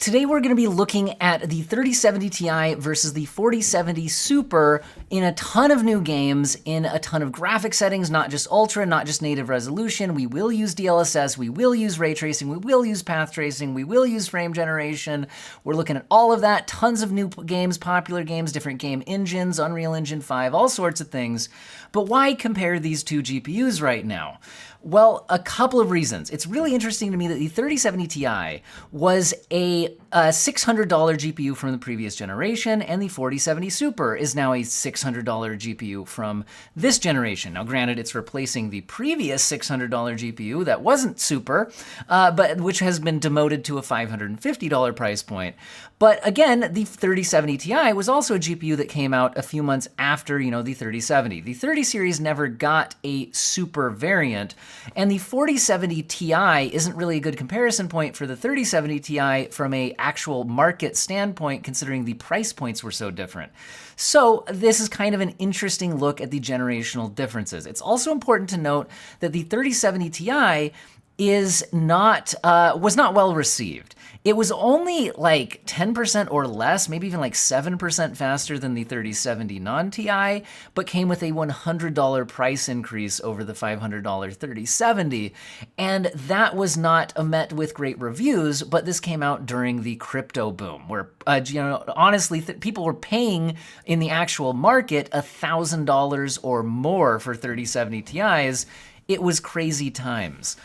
Today we're going to be looking at the 3070 Ti versus the 4070 Super in a ton of new games, in a ton of graphic settings, not just ultra, not just native resolution. We will use DLSS, we will use ray tracing, we will use path tracing, we will use frame generation. We're looking at all of that, tons of new games, popular games, different game engines, Unreal Engine 5, all sorts of things. But why compare these two GPUs right now? Well, a couple of reasons. It's really interesting to me that the 3070 Ti was a $600 GPU from the previous generation, and the 4070 Super is now a $600 GPU from this generation. Now, granted, it's replacing the previous $600 GPU that wasn't Super, but which has been demoted to a $550 price point. But again, the 3070 Ti was also a GPU that came out a few months after, the 3070. The 30 series never got a Super variant, and the 4070 Ti isn't really a good comparison point for the 3070 Ti from a actual market standpoint, considering the price points were so different. So this is kind of an interesting look at the generational differences. It's also important to note that the 3070 Ti was not well received. It was only like 10% or less, maybe even like 7% faster than the 3070 non-Ti, but came with a $100 price increase over the $500 3070. And that was not met with great reviews, but this came out during the crypto boom, where, honestly, people were paying in the actual market $1,000 or more for 3070 Ti's. It was crazy times.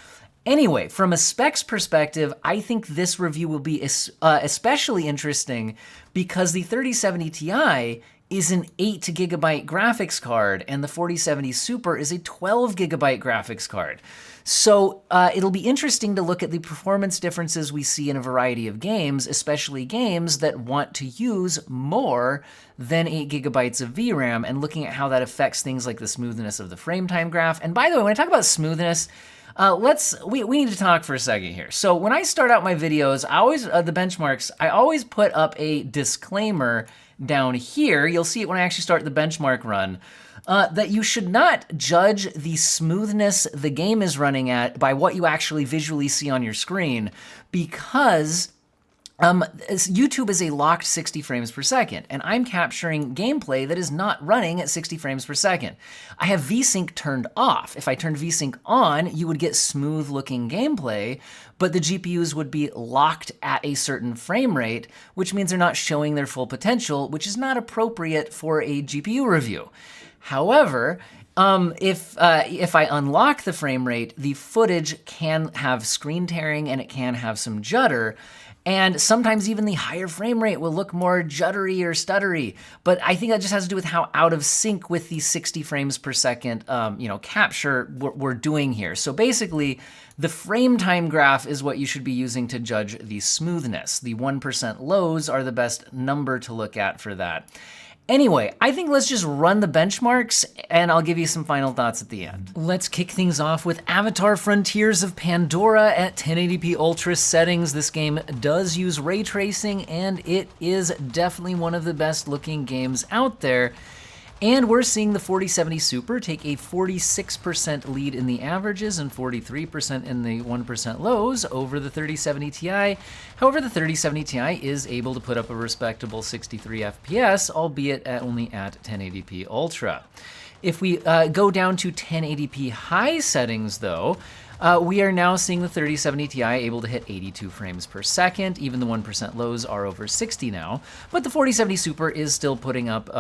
Anyway, from a specs perspective, I think this review will be especially interesting because the 3070 Ti is an 8GB graphics card and the 4070 Super is a 12GB graphics card. So it'll be interesting to look at the performance differences we see in a variety of games, especially games that want to use more than 8GB of VRAM, and looking at how that affects things like the smoothness of the frame time graph. And by the way, when I talk about smoothness, we need to talk for a second here. So when I start out my videos, the benchmarks, I always put up a disclaimer down here. You'll see it when I actually start the benchmark run, that you should not judge the smoothness the game is running at by what you actually visually see on your screen, because YouTube is a locked 60 frames per second, and I'm capturing gameplay that is not running at 60 frames per second. I have VSync turned off. If I turned VSync on, you would get smooth looking gameplay, but the GPUs would be locked at a certain frame rate, which means they're not showing their full potential, which is not appropriate for a GPU review. However, if I unlock the frame rate, the footage can have screen tearing and it can have some judder. And sometimes even the higher frame rate will look more juddery or stuttery. But I think that just has to do with how out of sync with the 60 frames per second capture we're doing here. So basically, the frame time graph is what you should be using to judge the smoothness. The 1% lows are the best number to look at for that. Anyway, I think let's just run the benchmarks and I'll give you some final thoughts at the end. Let's kick things off with Avatar Frontiers of Pandora at 1080p Ultra settings. This game does use ray tracing and it is definitely one of the best looking games out there. And we're seeing the 4070 Super take a 46% lead in the averages and 43% in the 1% lows over the 3070 Ti. However, the 3070 Ti is able to put up a respectable 63 FPS, albeit only at 1080p Ultra. If we go down to 1080p high settings though, we are now seeing the 3070 Ti able to hit 82 frames per second. Even the 1% lows are over 60 now. But the 4070 Super is still putting up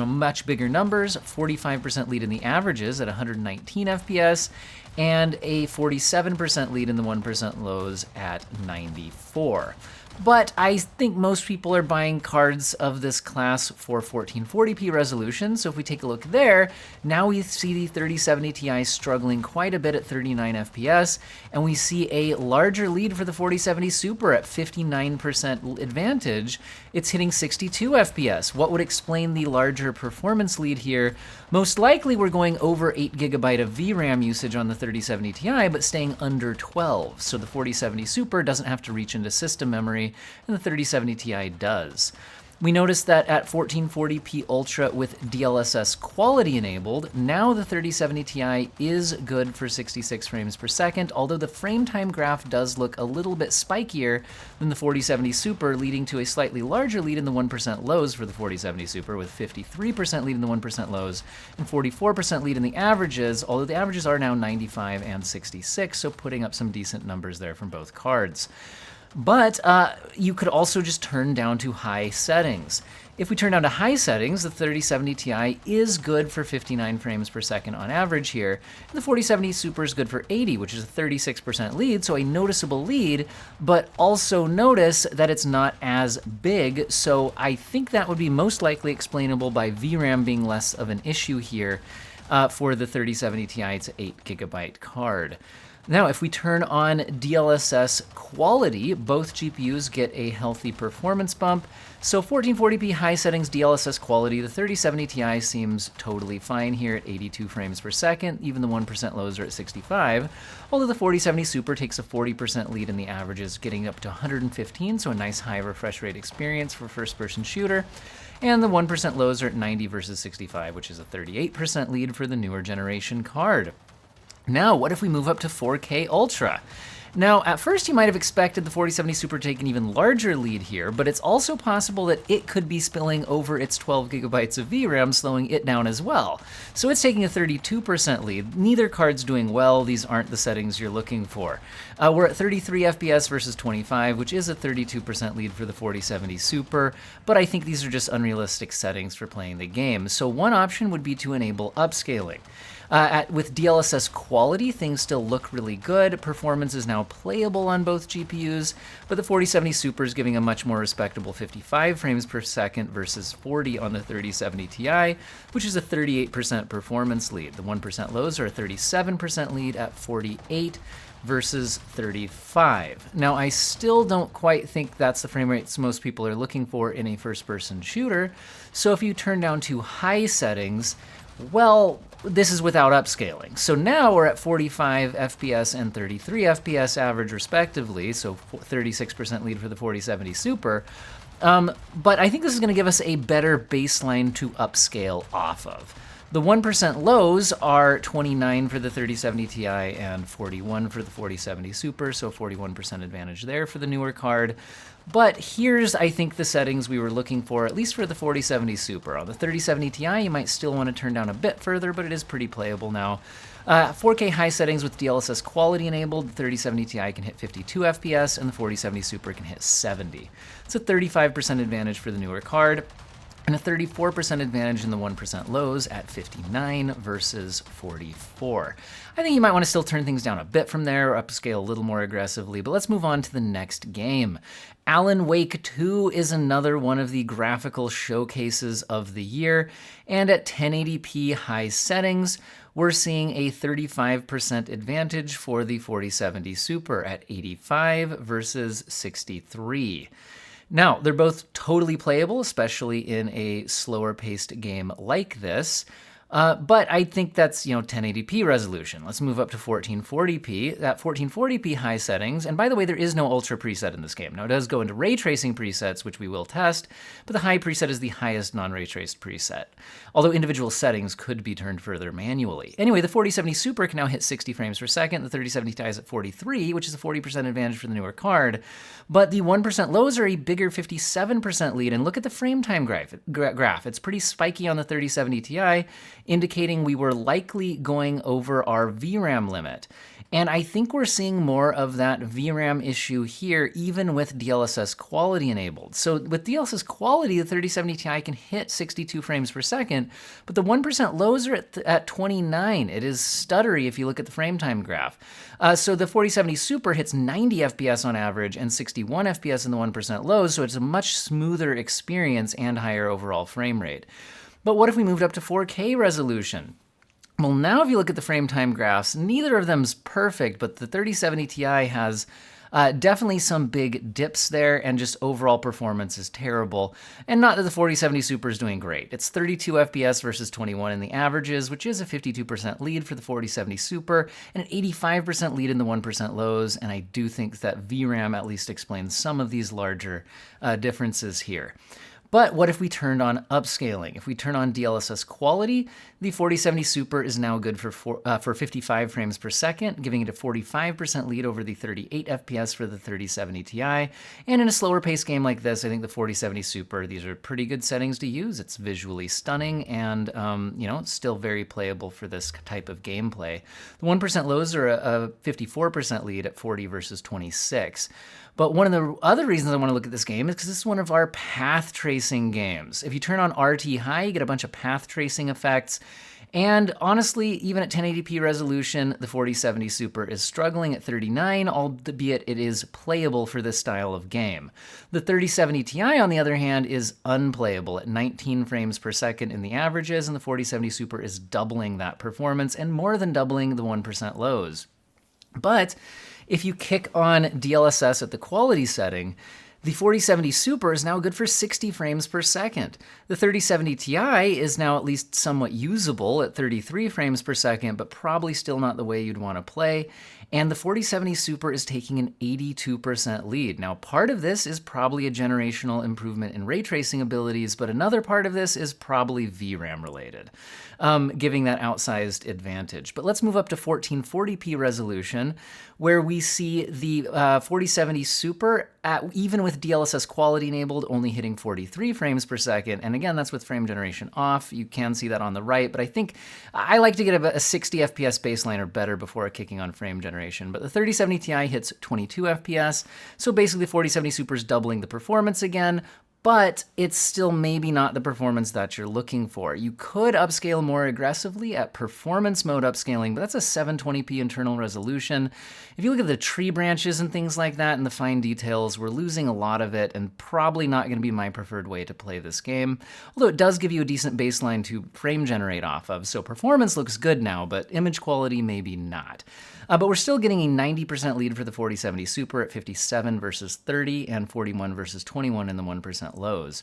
much bigger numbers, 45% lead in the averages at 119 FPS, and a 47% lead in the 1% lows at 94. But I think most people are buying cards of this class for 1440p resolution, so if we take a look there, now we see the 3070 Ti struggling quite a bit at 39 FPS, and we see a larger lead for the 4070 Super at 59% advantage. It's hitting 62 FPS. What would explain the larger performance lead here? Most likely we're going over 8GB of VRAM usage on the 3070 Ti, but staying under 12, so the 4070 Super doesn't have to reach into system memory, and the 3070 Ti does. We notice that at 1440p Ultra with DLSS quality enabled, now the 3070 Ti is good for 66 frames per second, although the frame time graph does look a little bit spikier than the 4070 Super, leading to a slightly larger lead in the 1% lows for the 4070 Super, with 53% lead in the 1% lows and 44% lead in the averages, although the averages are now 95 and 66, so putting up some decent numbers there from both cards. But you could also just turn down to high settings. If we turn down to high settings, the 3070 Ti is good for 59 frames per second on average here, and the 4070 Super is good for 80, which is a 36% lead, so a noticeable lead, but also notice that it's not as big, so I think that would be most likely explainable by VRAM being less of an issue here for the 3070 Ti. It's an 8GB card. Now, if we turn on DLSS quality, both GPUs get a healthy performance bump. So 1440p high settings DLSS quality, the 3070 Ti seems totally fine here at 82 frames per second. Even the 1% lows are at 65, although the 4070 Super takes a 40% lead in the averages, getting up to 115, so a nice high refresh rate experience for first-person shooter. And the 1% lows are at 90 versus 65, which is a 38% lead for the newer generation card. Now, what if we move up to 4K Ultra? Now, at first you might have expected the 4070 Super to take an even larger lead here, but it's also possible that it could be spilling over its 12GB of VRAM, slowing it down as well. So it's taking a 32% lead. Neither card's doing well. These aren't the settings you're looking for. We're at 33 FPS versus 25, which is a 32% lead for the 4070 Super, but I think these are just unrealistic settings for playing the game. So one option would be to enable upscaling. With DLSS quality, things still look really good. Performance is now playable on both GPUs, but the 4070 Super is giving a much more respectable 55 frames per second versus 40 on the 3070 Ti, which is a 38% performance lead. The 1% lows are a 37% lead at 48 versus 35. Now, I still don't quite think that's the frame rates most people are looking for in a first-person shooter, so if you turn down to high settings, well, this is without upscaling. So now we're at 45 FPS and 33 FPS average respectively, so 36% lead for the 4070 Super. But I think this is going to give us a better baseline to upscale off of. The 1% lows are 29 for the 3070 Ti and 41 for the 4070 Super, so 41% advantage there for the newer card. But here's, I think, the settings we were looking for, at least for the 4070 Super. On the 3070 Ti, you might still want to turn down a bit further, but it is pretty playable now. 4K high settings with DLSS quality enabled, the 3070 Ti can hit 52 FPS, and the 4070 Super can hit 70. It's a 35% advantage for the newer card, and a 34% advantage in the 1% lows at 59 versus 44. I think you might want to still turn things down a bit from there, or upscale a little more aggressively, but let's move on to the next game. Alan Wake 2 is another one of the graphical showcases of the year, and at 1080p high settings, we're seeing a 35% advantage for the 4070 Super at 85 versus 63. Now, they're both totally playable, especially in a slower-paced game like this. But I think that's, 1080p resolution. Let's move up to 1440p. That 1440p high settings, and by the way, there is no ultra preset in this game. Now, it does go into ray tracing presets, which we will test, but the high preset is the highest non-ray traced preset, although individual settings could be turned further manually. Anyway, the 4070 Super can now hit 60 frames per second. The 3070 Ti is at 43, which is a 40% advantage for the newer card, but the 1% lows are a bigger 57% lead, and look at the frame time graph. It's pretty spiky on the 3070 Ti, indicating we were likely going over our VRAM limit. And I think we're seeing more of that VRAM issue here, even with DLSS quality enabled. So with DLSS quality, the 3070 Ti can hit 62 frames per second, but the 1% lows are at 29. It is stuttery if you look at the frame time graph. So the 4070 Super hits 90 FPS on average and 61 FPS in the 1% lows, so it's a much smoother experience and higher overall frame rate. But what if we moved up to 4K resolution? Well, now if you look at the frame time graphs, neither of them's perfect, but the 3070 Ti has definitely some big dips there, and just overall performance is terrible. And not that the 4070 Super is doing great. It's 32 FPS versus 21 in the averages, which is a 52% lead for the 4070 Super, and an 85% lead in the 1% lows, and I do think that VRAM at least explains some of these larger differences here. But what if we turned on upscaling? If we turn on DLSS quality, the 4070 Super is now good for 55 frames per second, giving it a 45% lead over the 38 FPS for the 3070 Ti. And in a slower paced game like this, I think the 4070 Super, these are pretty good settings to use. It's visually stunning and, still very playable for this type of gameplay. The 1% lows are a 54% lead at 40 versus 26. But one of the other reasons I want to look at this game is because this is one of our path tracing games. If you turn on RT high, you get a bunch of path tracing effects. And honestly, even at 1080p resolution, the 4070 Super is struggling at 39, albeit it is playable for this style of game. The 3070 Ti, on the other hand, is unplayable at 19 frames per second in the averages, and the 4070 Super is doubling that performance and more than doubling the 1% lows. But if you kick on DLSS at the quality setting, the 4070 Super is now good for 60 frames per second. The 3070 Ti is now at least somewhat usable at 33 frames per second, but probably still not the way you'd want to play. And the 4070 Super is taking an 82% lead. Now, part of this is probably a generational improvement in ray tracing abilities, but another part of this is probably VRAM related, giving that outsized advantage. But let's move up to 1440p resolution, where we see the 4070 Super, even with DLSS quality enabled, only hitting 43 frames per second. And again, that's with frame generation off. You can see that on the right, but I think I like to get a 60 FPS baseline or better before kicking on frame generation. But the 3070 Ti hits 22 FPS, so basically 4070 Super is doubling the performance again, but it's still maybe not the performance that you're looking for. You could upscale more aggressively at performance mode upscaling, but that's a 720p internal resolution. If you look at the tree branches and things like that and the fine details, we're losing a lot of it and probably not going to be my preferred way to play this game, although it does give you a decent baseline to frame generate off of, so performance looks good now, but image quality maybe not. But we're still getting a 90% lead for the 4070 Super at 57 versus 30 and 41 versus 21 in the 1% lows.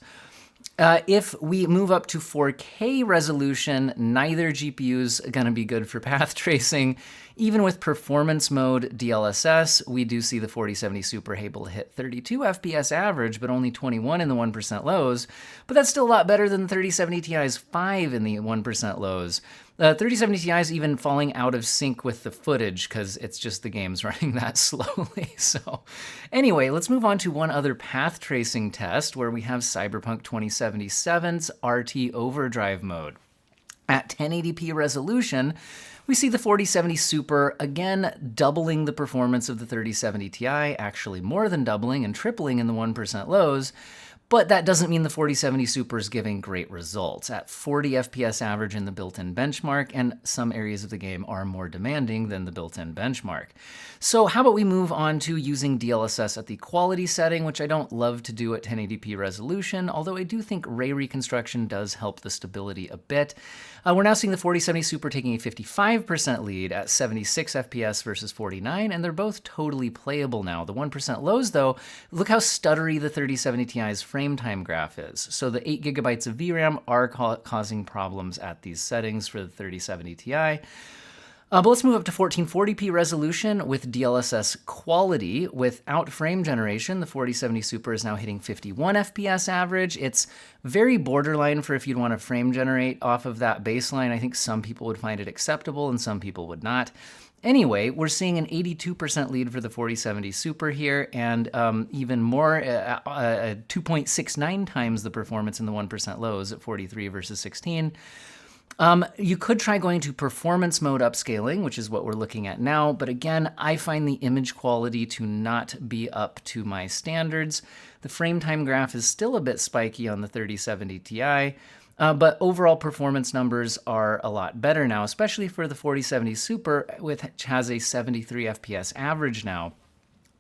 If we move up to 4K resolution, neither GPU's going to be good for path tracing. Even with performance mode DLSS, we do see the 4070 Super able to hit 32 FPS average, but only 21 in the 1% lows. But that's still a lot better than the 3070 Ti's 5 in the 1% lows. 3070 Ti is even falling out of sync with the footage because it's just the game's running that slowly. So anyway, let's move on to one other path tracing test where we have Cyberpunk 2077's RT Overdrive mode. At 1080p resolution, we see the 4070 Super again doubling the performance of the 3070 Ti, actually more than doubling and tripling in the 1% lows. But that doesn't mean the 4070 Super is giving great results. At 40 FPS average in the built-in benchmark, and some areas of the game are more demanding than the built-in benchmark. So how about we move on to using DLSS at the quality setting, which I don't love to do at 1080p resolution, although I do think ray reconstruction does help the stability a bit. We're now seeing the 4070 Super taking a 55% lead at 76 FPS versus 49, and they're both totally playable now. The 1% lows, though, look how stuttery the 3070 Ti's frametime graph is. So the 8 gigabytes of VRAM are causing problems at these settings for the 3070 Ti. But let's move up to 1440p resolution with DLSS quality. Without frame generation, the 4070 Super is now hitting 51 FPS average. It's very borderline for if you'd want to frame generate off of that baseline. I think some people would find it acceptable and some people would not. Anyway, we're seeing an 82% lead for the 4070 Super here, and even more, 2.69 times the performance in the 1% lows at 43 versus 16. You could try going to performance mode upscaling, which is what we're looking at now, but again, I find the image quality to not be up to my standards. The frame time graph is still a bit spiky on the 3070 Ti, but overall performance numbers are a lot better now, especially for the 4070 Super, which has a 73 FPS average now.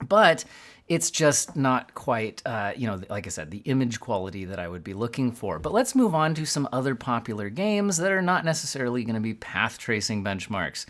But it's just not quite, like I said, the image quality that I would be looking for. But let's move on to some other popular games that are not necessarily going to be path tracing benchmarks.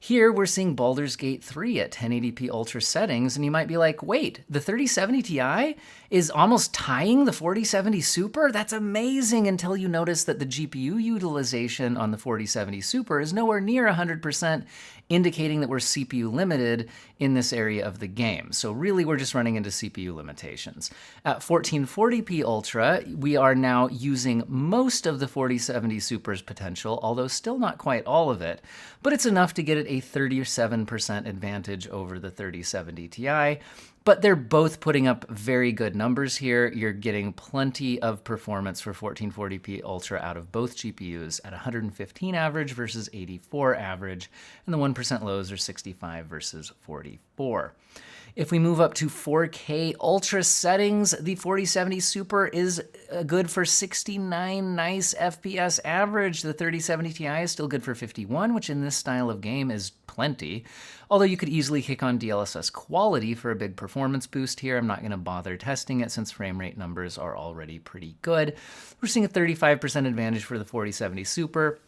Here we're seeing Baldur's Gate 3 at 1080p ultra settings, and you might be like, wait, the 3070 Ti is almost tying the 4070 Super? That's amazing, until you notice that the GPU utilization on the 4070 Super is nowhere near 100%, indicating that we're CPU limited in this area of the game. So really, we're just running into CPU limitations. At 1440p Ultra, we are now using most of the 4070 Super's potential, although still not quite all of it, but it's enough to get it a 37% advantage over the 3070 Ti. But they're both putting up very good numbers here. You're getting plenty of performance for 1440p Ultra out of both GPUs at 115 average versus 84 average, and the 1% lows are 65 versus 44. If we move up to 4K Ultra settings, the 4070 Super is good for 69 nice FPS average. The 3070 Ti is still good for 51, which in this style of game is plenty. Although you could easily kick on DLSS quality for a big performance boost here. I'm not going to bother testing it since frame rate numbers are already pretty good. We're seeing a 35% advantage for the 4070 Super,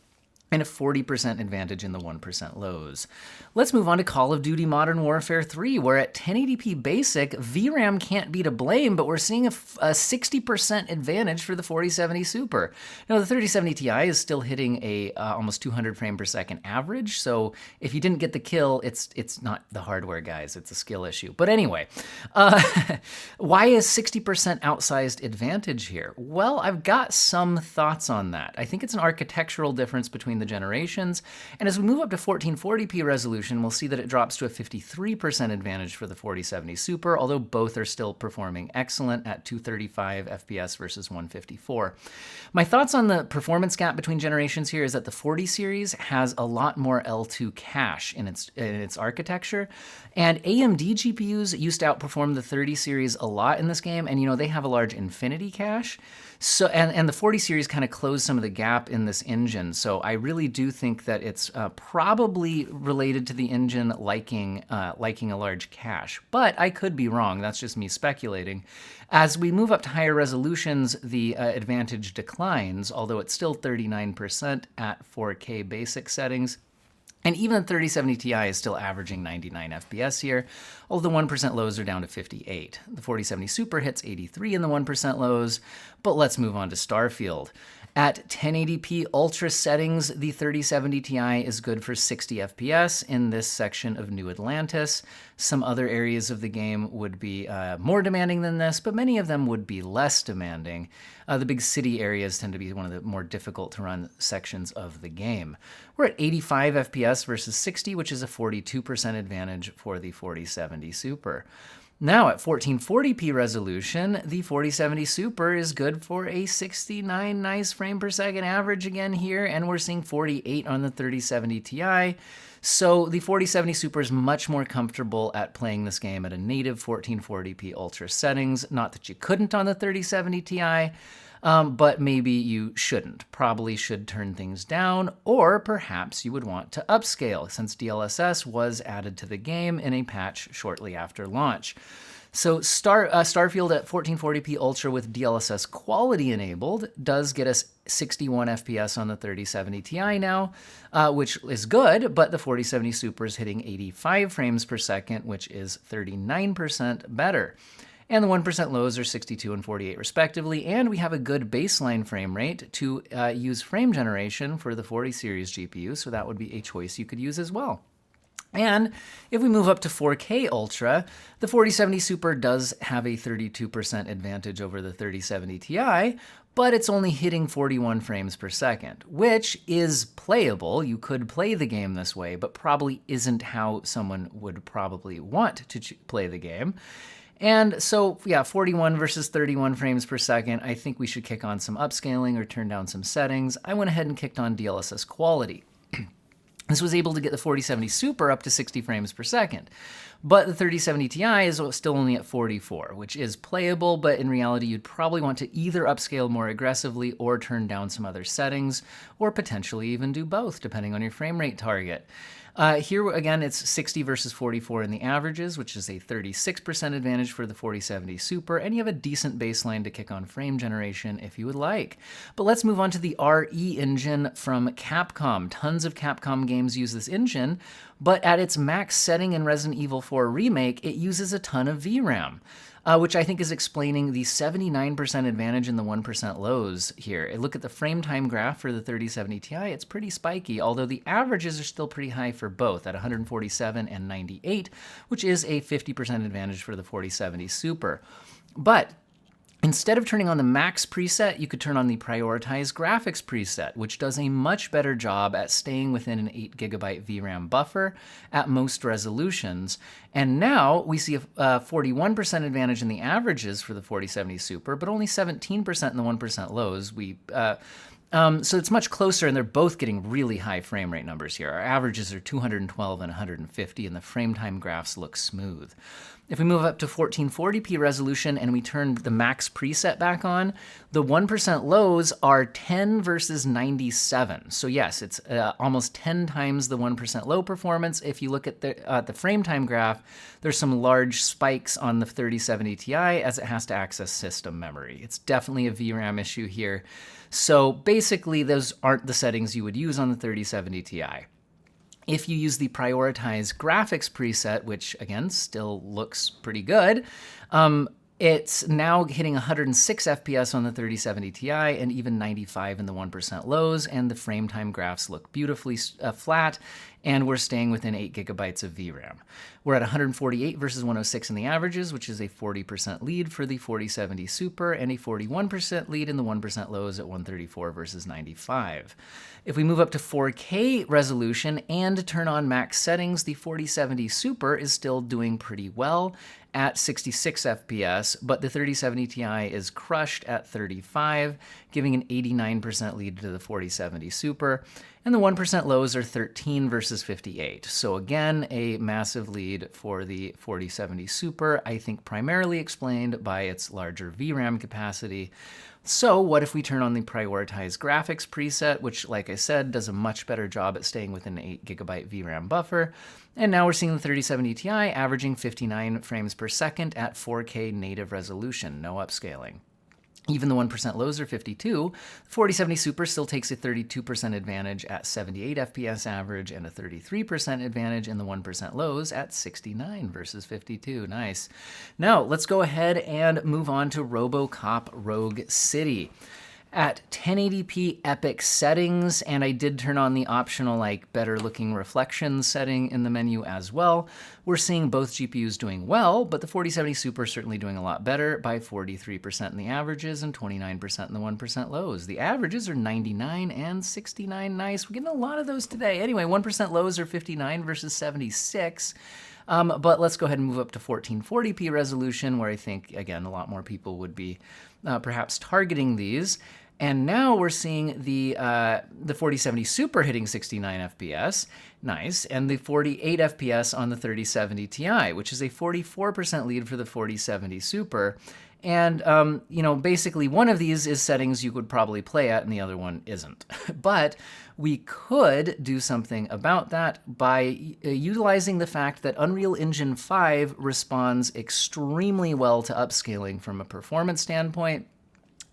and a 40% advantage in the 1% lows. Let's move on to Call of Duty Modern Warfare 3, where at 1080p basic, VRAM can't be to blame, but we're seeing a 60% advantage for the 4070 Super. Now, the 3070 Ti is still hitting a almost 200 frame per second average, so if you didn't get the kill, it's not the hardware, guys, it's a skill issue. But anyway, why is 60% outsized advantage here? Well, I've got some thoughts on that. I think it's an architectural difference between the generations, and as we move up to 1440p resolution, we'll see that it drops to a 53% advantage for the 4070 Super, although both are still performing excellent at 235 FPS versus 154. My thoughts on the performance gap between generations here is that the 40 series has a lot more L2 cache in its architecture, and AMD GPUs used to outperform the 30 series a lot in this game, and they have a large infinity cache. So, and the 40 series kind of closed some of the gap in this engine. So I really do think that it's probably related to the engine liking a large cache. But I could be wrong. That's just me speculating. As we move up to higher resolutions, the advantage declines, although it's still 39% at 4K basic settings. And even the 3070 Ti is still averaging 99 FPS here, although the 1% lows are down to 58. The 4070 Super hits 83 in the 1% lows, but let's move on to Starfield. At 1080p Ultra settings, the 3070 Ti is good for 60 FPS in this section of New Atlantis. Some other areas of the game would be more demanding than this, but many of them would be less demanding. The big city areas tend to be one of the more difficult to run sections of the game. We're at 85 FPS versus 60, which is a 42% advantage for the 4070 Super. Now at 1440p resolution, the 4070 Super is good for a 69 nice frame per second average again here, and we're seeing 48 on the 3070 Ti. So the 4070 Super is much more comfortable at playing this game at a native 1440p Ultra settings. Not that you couldn't on the 3070 Ti, but maybe you shouldn't. Probably should turn things down, or perhaps you would want to upscale, since DLSS was added to the game in a patch shortly after launch. So Starfield at 1440p Ultra with DLSS quality enabled does get us 61 FPS on the 3070 Ti now, which is good, but the 4070 Super is hitting 85 frames per second, which is 39% better. And the 1% lows are 62 and 48 respectively, and we have a good baseline frame rate to use frame generation for the 40 series GPU, so that would be a choice you could use as well. And if we move up to 4K Ultra, the 4070 Super does have a 32% advantage over the 3070 Ti, but it's only hitting 41 frames per second, which is playable. You could play the game this way, but probably isn't how someone would probably want to play the game. And so, yeah, 41 versus 31 frames per second, I think we should kick on some upscaling or turn down some settings. I went ahead and kicked on DLSS quality. This was able to get the 4070 Super up to 60 frames per second, but the 3070 Ti is still only at 44, which is playable, but in reality, you'd probably want to either upscale more aggressively or turn down some other settings, or potentially even do both, depending on your frame rate target. Here again, it's 60 versus 44 in the averages, which is a 36% advantage for the 4070 Super, and you have a decent baseline to kick on frame generation if you would like. But let's move on to the RE engine from Capcom. Tons of Capcom games use this engine, but at its max setting in Resident Evil 4 Remake, it uses a ton of VRAM. Which I think is explaining the 79% advantage in the 1% lows here. Look at the frame time graph for the 3070 Ti, it's pretty spiky, although the averages are still pretty high for both at 147 and 98, which is a 50% advantage for the 4070 Super. But instead of turning on the max preset, you could turn on the prioritize graphics preset, which does a much better job at staying within an 8GB VRAM buffer at most resolutions. And now we see a 41% advantage in the averages for the 4070 Super, but only 17% in the 1% lows. So it's much closer, and they're both getting really high frame rate numbers here. Our averages are 212 and 150, and the frame time graphs look smooth. If we move up to 1440p resolution and we turn the max preset back on, the 1% lows are 10 versus 97. So yes, it's almost 10 times the 1% low performance. If you look at the frame time graph, there's some large spikes on the 3070 Ti as it has to access system memory. It's definitely a VRAM issue here. So basically, those aren't the settings you would use on the 3070 Ti. If you use the prioritize graphics preset, which again still looks pretty good, it's now hitting 106 FPS on the 3070 Ti and even 95 in the 1% lows, and the frame time graphs look beautifully flat, and we're staying within 8GB of VRAM. We're at 148 versus 106 in the averages, which is a 40% lead for the 4070 Super and a 41% lead in the 1% lows at 134 versus 95. If we move up to 4K resolution and turn on max settings, the 4070 Super is still doing pretty well at 66 FPS, but the 3070 Ti is crushed at 35, giving an 89% lead to the 4070 Super, and the 1% lows are 13 versus 58. So again, a massive lead for the 4070 Super, I think primarily explained by its larger VRAM capacity. So what if we turn on the prioritize graphics preset, which, like I said, does a much better job at staying within an 8GB VRAM buffer. And now we're seeing the 3070 Ti averaging 59 frames per second at 4K native resolution, no upscaling. Even the 1% lows are 52. The 4070 Super still takes a 32% advantage at 78 FPS average and a 33% advantage in the 1% lows at 69 versus 52. Nice. Now let's go ahead and move on to RoboCop Rogue City. At 1080p epic settings, and I did turn on the optional better looking reflections setting in the menu as well, we're seeing both GPUs doing well, but the 4070 Super is certainly doing a lot better by 43% in the averages and 29% in the 1% lows. The averages are 99 and 69. Nice. We're getting a lot of those today. Anyway, 1% lows are 59 versus 76. But let's go ahead and move up to 1440p resolution, where I think, again, a lot more people would be perhaps targeting these. And now we're seeing the 4070 Super hitting 69 FPS, nice, and the 48 FPS on the 3070 Ti, which is a 44% lead for the 4070 Super. And, basically one of these is settings you could probably play at and the other one isn't. But we could do something about that by utilizing the fact that Unreal Engine 5 responds extremely well to upscaling from a performance standpoint.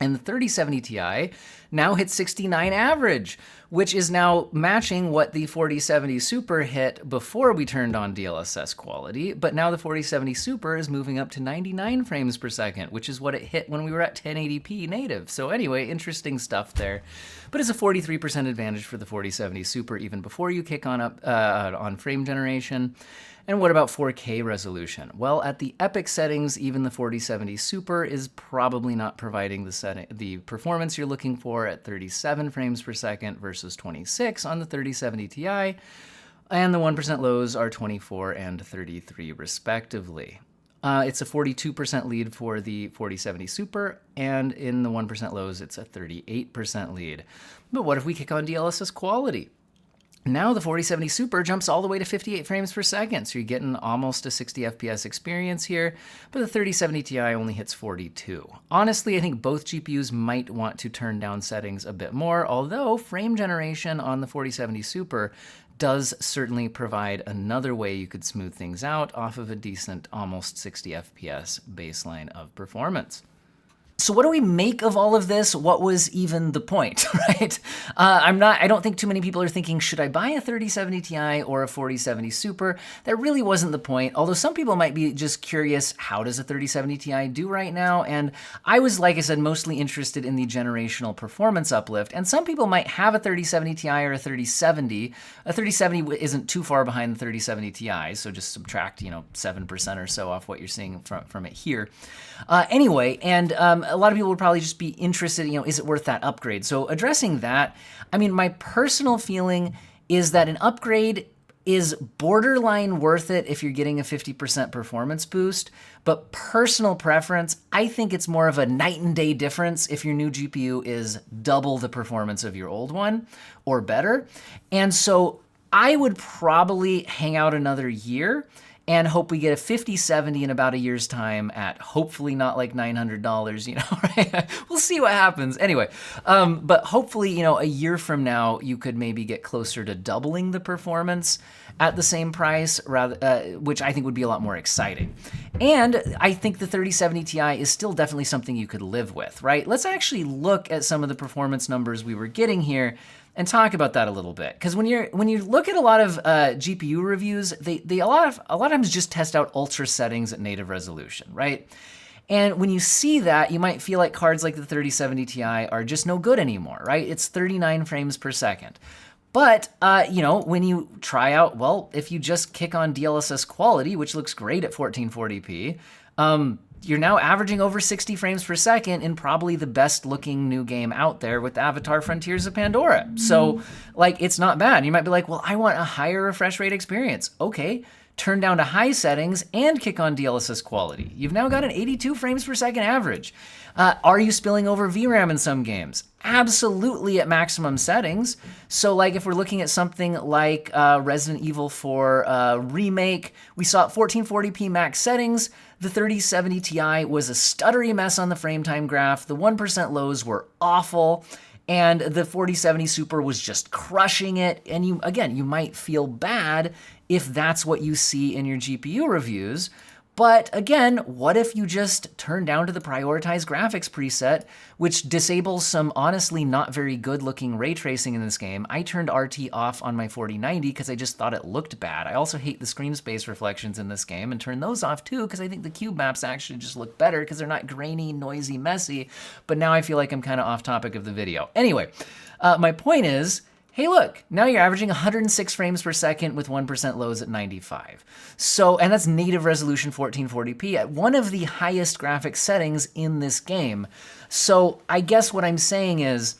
And the 3070 Ti now hits 69 average, which is now matching what the 4070 Super hit before we turned on DLSS quality. But now the 4070 Super is moving up to 99 frames per second, which is what it hit when we were at 1080p native. So anyway, interesting stuff there. But it's a 43% advantage for the 4070 Super even before you kick on up on frame generation. And what about 4K resolution? Well, at the epic settings, even the 4070 Super is probably not providing the performance you're looking for at 37 frames per second versus 26 on the 3070 Ti, and the 1% lows are 24 and 33 respectively. It's a 42% lead for the 4070 Super, and in the 1% lows, it's a 38% lead. But what if we kick on DLSS quality? Now the 4070 Super jumps all the way to 58 frames per second, so you're getting almost a 60 FPS experience here, but the 3070 Ti only hits 42. Honestly, I think both GPUs might want to turn down settings a bit more, although frame generation on the 4070 Super does certainly provide another way you could smooth things out off of a decent, almost 60 FPS baseline of performance. So what do we make of all of this? What was even the point, right? I don't think too many people are thinking, should I buy a 3070 Ti or a 4070 Super? That really wasn't the point, although some people might be just curious, how does a 3070 Ti do right now? And I was, like I said, mostly interested in the generational performance uplift, and some people might have a 3070 Ti or a 3070. A 3070 isn't too far behind the 3070 Ti, so just subtract, 7% or so off what you're seeing from it here. Anyway, and a lot of people would probably just be interested, is it worth that upgrade? So addressing that, my personal feeling is that an upgrade is borderline worth it if you're getting a 50% performance boost, but personal preference, I think it's more of a night and day difference if your new GPU is double the performance of your old one or better. And so I would probably hang out another year and hope we get a 5070 in about a year's time at hopefully not like $900, right? We'll see what happens. Anyway, but hopefully, a year from now, you could maybe get closer to doubling the performance at the same price, which I think would be a lot more exciting. And I think the 3070 Ti is still definitely something you could live with, right? Let's actually look at some of the performance numbers we were getting here and talk about that a little bit. Because when you look at a lot of GPU reviews, they a lot of times just test out ultra settings at native resolution, right? And when you see that, you might feel like cards like the 3070 Ti are just no good anymore, right? It's 39 frames per second. But, when you try out, if you just kick on DLSS quality, which looks great at 1440p, you're now averaging over 60 frames per second in probably the best looking new game out there with Avatar Frontiers of Pandora. So it's not bad. You might be like, well, I want a higher refresh rate experience. Okay, turn down to high settings and kick on DLSS quality. You've now got an 82 frames per second average. Are you spilling over VRAM in some games? Absolutely at maximum settings. So if we're looking at something like Resident Evil 4 Remake, we saw 1440p max settings. The 3070 Ti was a stuttery mess on the frame time graph. The 1% lows were awful. And the 4070 Super was just crushing it. And you might feel bad if that's what you see in your GPU reviews. But again, what if you just turn down to the prioritized graphics preset, which disables some honestly not very good looking ray tracing in this game? I turned RT off on my 4090 because I just thought it looked bad. I also hate the screen space reflections in this game and turned those off too because I think the cube maps actually just look better because they're not grainy, noisy, messy. But now I feel like I'm kind of off topic of the video. Anyway, my point is, hey, look, now you're averaging 106 frames per second with 1% lows at 95. So, and that's native resolution 1440p at one of the highest graphics settings in this game. So I guess what I'm saying is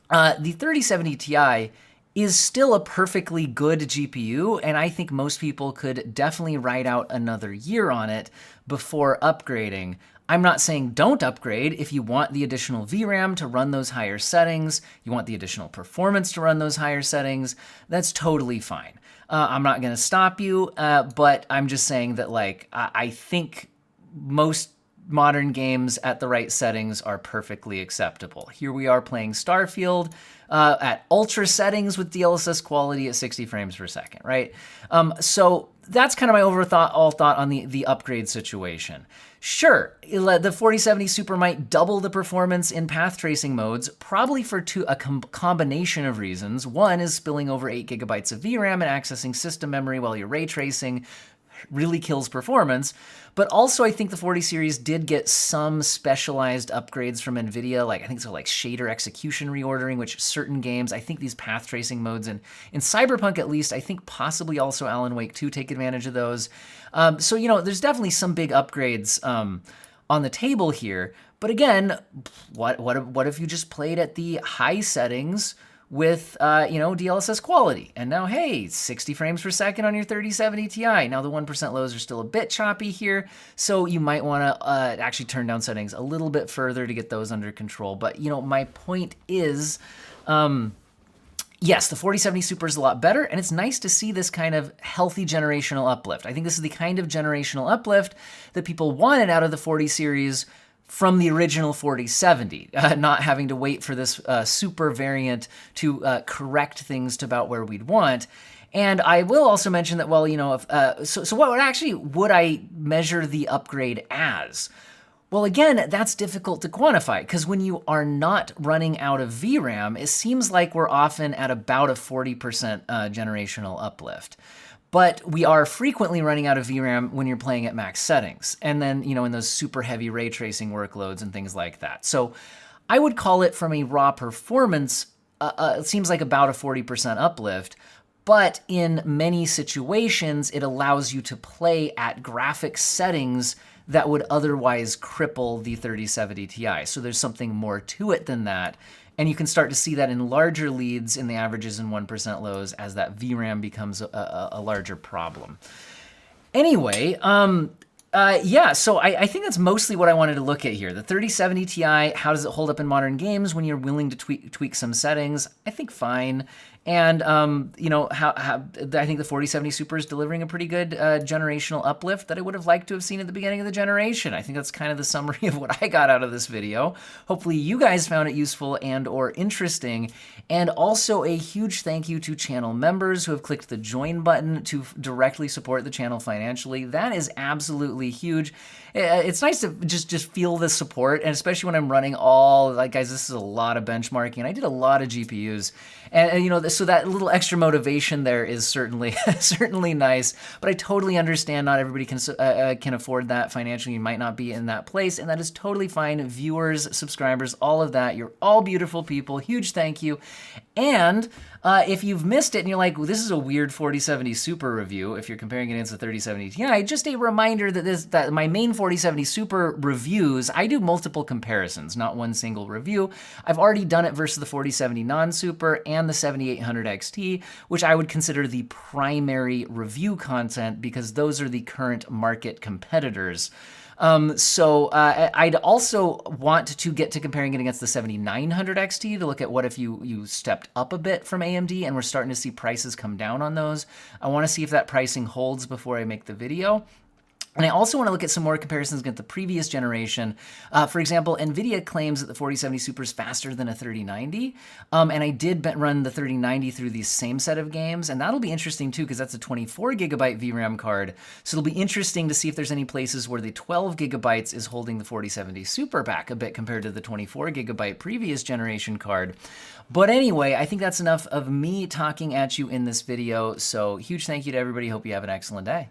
the 3070 Ti is still a perfectly good GPU, and I think most people could definitely ride out another year on it before upgrading. I'm not saying don't upgrade if you want the additional VRAM to run those higher settings, you want the additional performance to run those higher settings, that's totally fine. I'm not gonna stop you, but I'm just saying that I think most modern games at the right settings are perfectly acceptable. Here we are playing Starfield at ultra settings with DLSS quality at 60 frames per second, right? So that's kind of my overall thought on the upgrade situation. Sure, the 4070 Super might double the performance in path tracing modes, probably for a combination of reasons. One is spilling over 8 gigabytes of VRAM and accessing system memory while you're ray tracing really kills performance. But also I think the 40 series did get some specialized upgrades from NVIDIA, I think so shader execution reordering, which certain games, I think these path tracing modes in Cyberpunk at least, I think possibly also Alan Wake 2 take advantage of those. So, there's definitely some big upgrades on the table here. But again, what if you just played at the high settings with DLSS quality, and now hey, 60 frames per second on your 3070 Ti. Now the 1% lows are still a bit choppy here, so you might want to actually turn down settings a little bit further to get those under control. But my point is, yes, the 4070 Super is a lot better, and it's nice to see this kind of healthy generational uplift. I think this is the kind of generational uplift that people wanted out of the 40 series from the original 4070, not having to wait for this super variant to correct things to about where we'd want. And I will also mention that, well, you know, so what would I measure the upgrade as? Well, again, that's difficult to quantify because when you are not running out of VRAM, it seems like we're often at about a 40% generational uplift. But we are frequently running out of VRAM when you're playing at max settings. And then, you know, in those super heavy ray tracing workloads and things like that. So I would call it from a raw performance, it seems like about a 40% uplift. But in many situations, it allows you to play at graphics settings that would otherwise cripple the 3070 Ti. So there's something more to it than that. And you can start to see that in larger leads in the averages and 1% lows as that VRAM becomes a larger problem. Anyway, yeah, so I think that's mostly what I wanted to look at here. The 3070 Ti, how does it hold up in modern games when you're willing to tweak some settings? I think fine. And, you know, I think the 4070 Super is delivering a pretty good generational uplift that I would have liked to have seen at the beginning of the generation. I think that's kind of the summary of what I got out of this video. Hopefully you guys found it useful and or interesting. And also a huge thank you to channel members who have clicked the join button to directly support the channel financially. That is absolutely huge. It's nice to just feel the support, and especially when I'm running guys, this is a lot of benchmarking, and I did a lot of GPUs, and you know, so that little extra motivation there is certainly certainly nice. But I totally understand not everybody can afford that financially. You might not be in that place, and that is totally fine. Viewers, subscribers, all of that, you're all beautiful people. Huge thank you. And if you've missed it and you're like, well, this is a weird 4070 Super review, if you're comparing it against the 3070 Ti, just a reminder that my main 4070 Super reviews, I do multiple comparisons, not one single review. I've already done it versus the 4070 non-Super and the 7800 XT, which I would consider the primary review content because those are the current market competitors. So I'd also want to get to comparing it against the 7900 XT to look at what if you stepped up a bit from AMD and we're starting to see prices come down on those. I want to see if that pricing holds before I make the video. And I also want to look at some more comparisons against the previous generation. For example, NVIDIA claims that the 4070 Super is faster than a 3090. And I did run the 3090 through the same set of games. And that'll be interesting too, because that's a 24 gigabyte VRAM card. So it'll be interesting to see if there's any places where the 12 gigabytes is holding the 4070 Super back a bit compared to the 24 gigabyte previous generation card. But anyway, I think that's enough of me talking at you in this video. So huge thank you to everybody. Hope you have an excellent day.